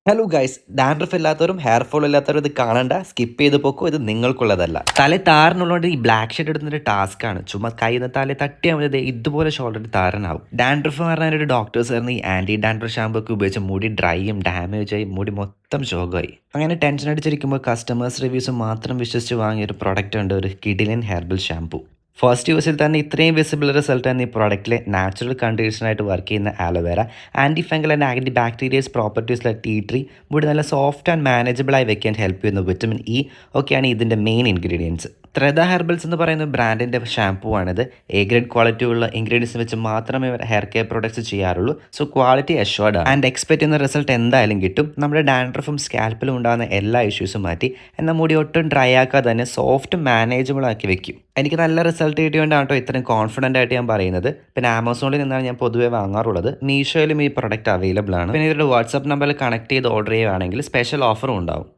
Hello guys, dandruff ഇല്ലാത്തവരും hair fall ഇല്ലാത്തവരും ഇത് കാണണ്ട, സ്കിപ്പ് ചെയ്ത് പോക്കോ. ഇത് നിങ്ങൾക്കുള്ളതല്ല. തല താരനുള്ളതുകൊണ്ട് ഈ ബ്ലാക്ക് ഷെഡ് എടുക്കുന്നൊരു ടാസ്ക് ആണ്. ചുമ്മാ കയ്യിൽ നിന്ന് തല തട്ടിയാൽ മതി ഇതുപോലെ ഷോൾഡർ താരനാവും. ഡാൻഡ്രഫ് എന്ന് പറഞ്ഞാൽ ഒരു ഡോക്ടേഴ്സ് പറഞ്ഞ് ഈ ആന്റി ഡാൻഡ്രഫ് ഷാമ്പൂ ഒക്കെ ഉപയോഗിച്ച് മുടി ഡ്രൈയും ഡാമേജ് ആയി മുടി മൊത്തം ശോകമായി. അങ്ങനെ ടെൻഷൻ അടിച്ചിരിക്കുമ്പോൾ കസ്റ്റമേഴ്സ് റിവ്യൂസ് മാത്രം വിശ്വസിച്ച് വാങ്ങിയ ഒരു പ്രൊഡക്റ്റ് ഉണ്ട്, ഒരു കിഡിലൻ ഹെർബൽ ഷാമ്പൂ. ഫസ്റ്റ് യൂസിൽ തന്നെ ഇത്രയും വിസിബിൾ റിസൾട്ട് ആണ് ഈ പ്രോഡക്റ്റിലെ നാച്ചുറൽ കണ്ടീഷണറായിട്ട് വർക്ക് ചെയ്യുന്ന aloe vera, anti fungal and anti bacterial പ്രോപ്പർട്ടീസിലെ ടീ ട്രീ, മുടി നല്ല സോഫ്റ്റ് ആൻഡ് മാനേജബിളായി വെക്കാൻ ഹെൽപ്പ് ചെയ്യുന്ന വിറ്റമിൻ ഇ ഒക്കെയാണ് ഇതിൻ്റെ മെയിൻ ഇൻഗ്രീഡിയൻസ്. ത്രേദ ഹെർബൽസ് എന്ന് പറയുന്ന ബ്രാൻഡിൻ്റെ ഷാമ്പൂ ആണിത്. എ ഗ്രേഡ് ക്വാളിറ്റി ഉള്ള ഇൻഗ്രീഡിയൻസ് വെച്ച് മാത്രമേ ഹെയർ കെയർ പ്രോഡക്ട്സ് ചെയ്യാറുള്ളൂ. സോ ക്വാളിറ്റി അഷ്വർഡ് ആണ് ആൻഡ് എക്സ്പെക്ട് ചെയ്യുന്ന റിസൾട്ട് എന്തായാലും കിട്ടും. നമ്മുടെ ഡാൻഡ്രഫും സ്കാൽപ്പിലും ഉണ്ടാകുന്ന എല്ലാ ഇഷ്യൂസും മാറ്റി എന്നാൽ മുടി ഒട്ടും ഡ്രൈ ആക്കാതെ തന്നെ സോഫ്റ്റ് മാനേജബിൾ ആക്കി വെക്കും. എനിക്ക് നല്ല റിസൾട്ട് കിട്ടിയോണ്ടാണ് കേട്ടോ ഇത്രയും കോൺഫിഡൻ്റ് ആയിട്ട് ഞാൻ പറയുന്നത്. പിന്നെ ആമസോണിൽ നിന്നാണ് ഞാൻ പൊതുവേ വാങ്ങാറുള്ളത്. മീഷോയിലും ഈ പ്രൊഡക്റ്റ് അവൈലബിൾ ആണ്. പിന്നെ ഇവരുടെ വാട്സാപ്പ് നമ്പറിൽ കണക്ട് ചെയ്ത് ഓർഡർ ചെയ്യുകയാണെങ്കിൽ സ്പെഷ്യൽ ഓഫറും ഉണ്ടാവും.